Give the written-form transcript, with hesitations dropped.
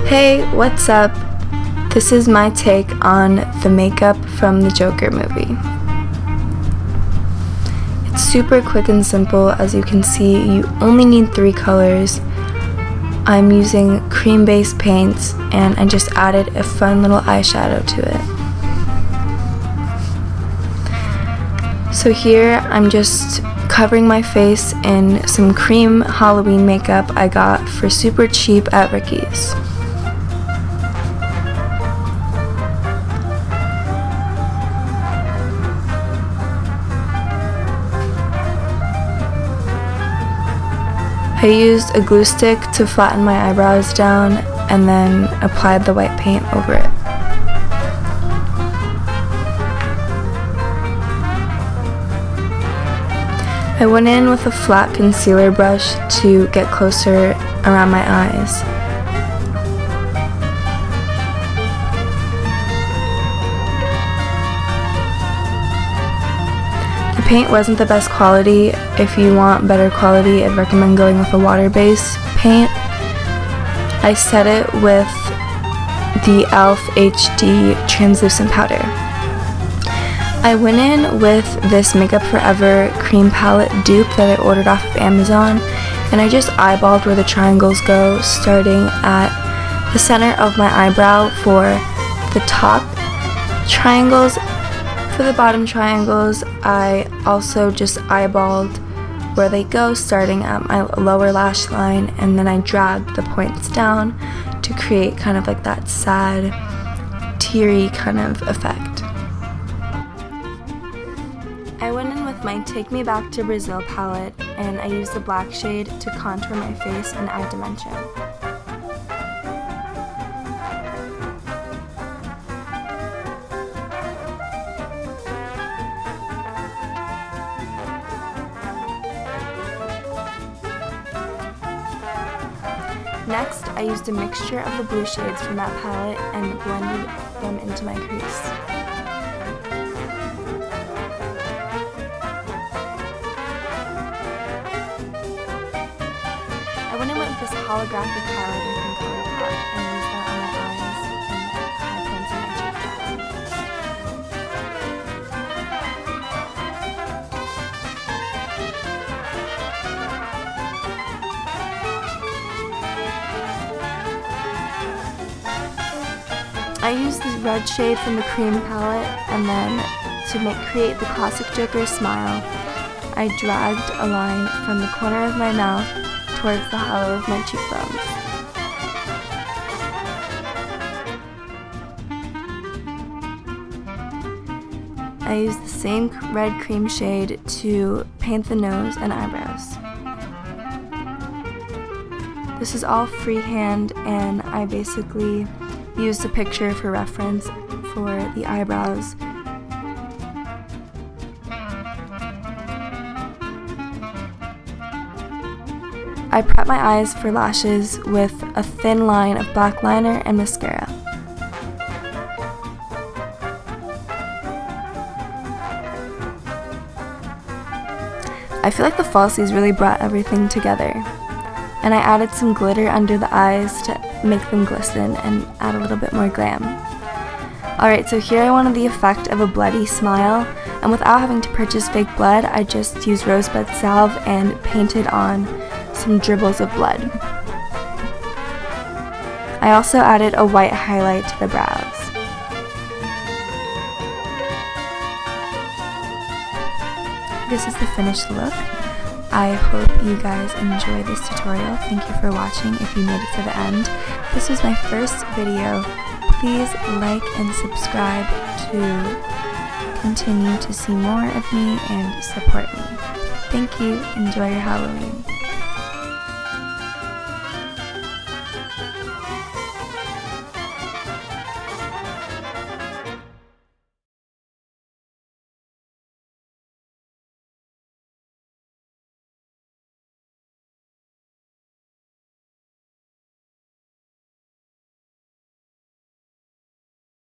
Hey, what's up? This is my take on the makeup from the Joker movie. It's super quick and simple. As you can see, you only need 3 colors. I'm using cream-based paints, and I just added a fun little eyeshadow to it. So here, I'm just covering my face in some cream Halloween makeup I got for super cheap at Ricky's. I used a glue stick to flatten my eyebrows down and then applied the white paint over it. I went in with a flat concealer brush to get closer around my eyes. The paint wasn't the best quality. If you want better quality, I'd recommend going with a water-based paint. I set it with the e.l.f. HD translucent powder. I went in with this Makeup Forever cream palette dupe that I ordered off of Amazon, and I just eyeballed where the triangles go, starting at the center of my eyebrow for the top triangles. For the bottom triangles, I also just eyeballed where they go, starting at my lower lash line, and then I dragged the points down to create kind of like that sad, teary kind of effect. I went in with my Take Me Back to Brazil palette, and I used the black shade to contour my face and add dimension. Next, I used a mixture of the blue shades from that palette and blended them into my crease. I went in with this holographic highlighter from ColourPop and used that on my eyes and high points in my cheekbones. I used this red shade from the cream palette, and then to create the classic Joker smile, I dragged a line from the corner of my mouth towards the hollow of my cheekbones. I used the same red cream shade to paint the nose and eyebrows. This is all freehand, and I basically used a picture for reference for the eyebrows. I prep my eyes for lashes with a thin line of black liner and mascara. I feel like the falsies really brought everything together, and I added some glitter under the eyes to make them glisten and add a little bit more glam. Alright, so here I wanted the effect of a bloody smile, and without having to purchase fake blood, I just used rosebud salve and painted on some dribbles of blood. I also added a white highlight to the brows. This is the finished look. I hope you guys enjoy this tutorial. Thank you for watching if you made it to the end. This was my first video. Please like and subscribe to continue to see more of me and support me. Thank you. Enjoy your Halloween.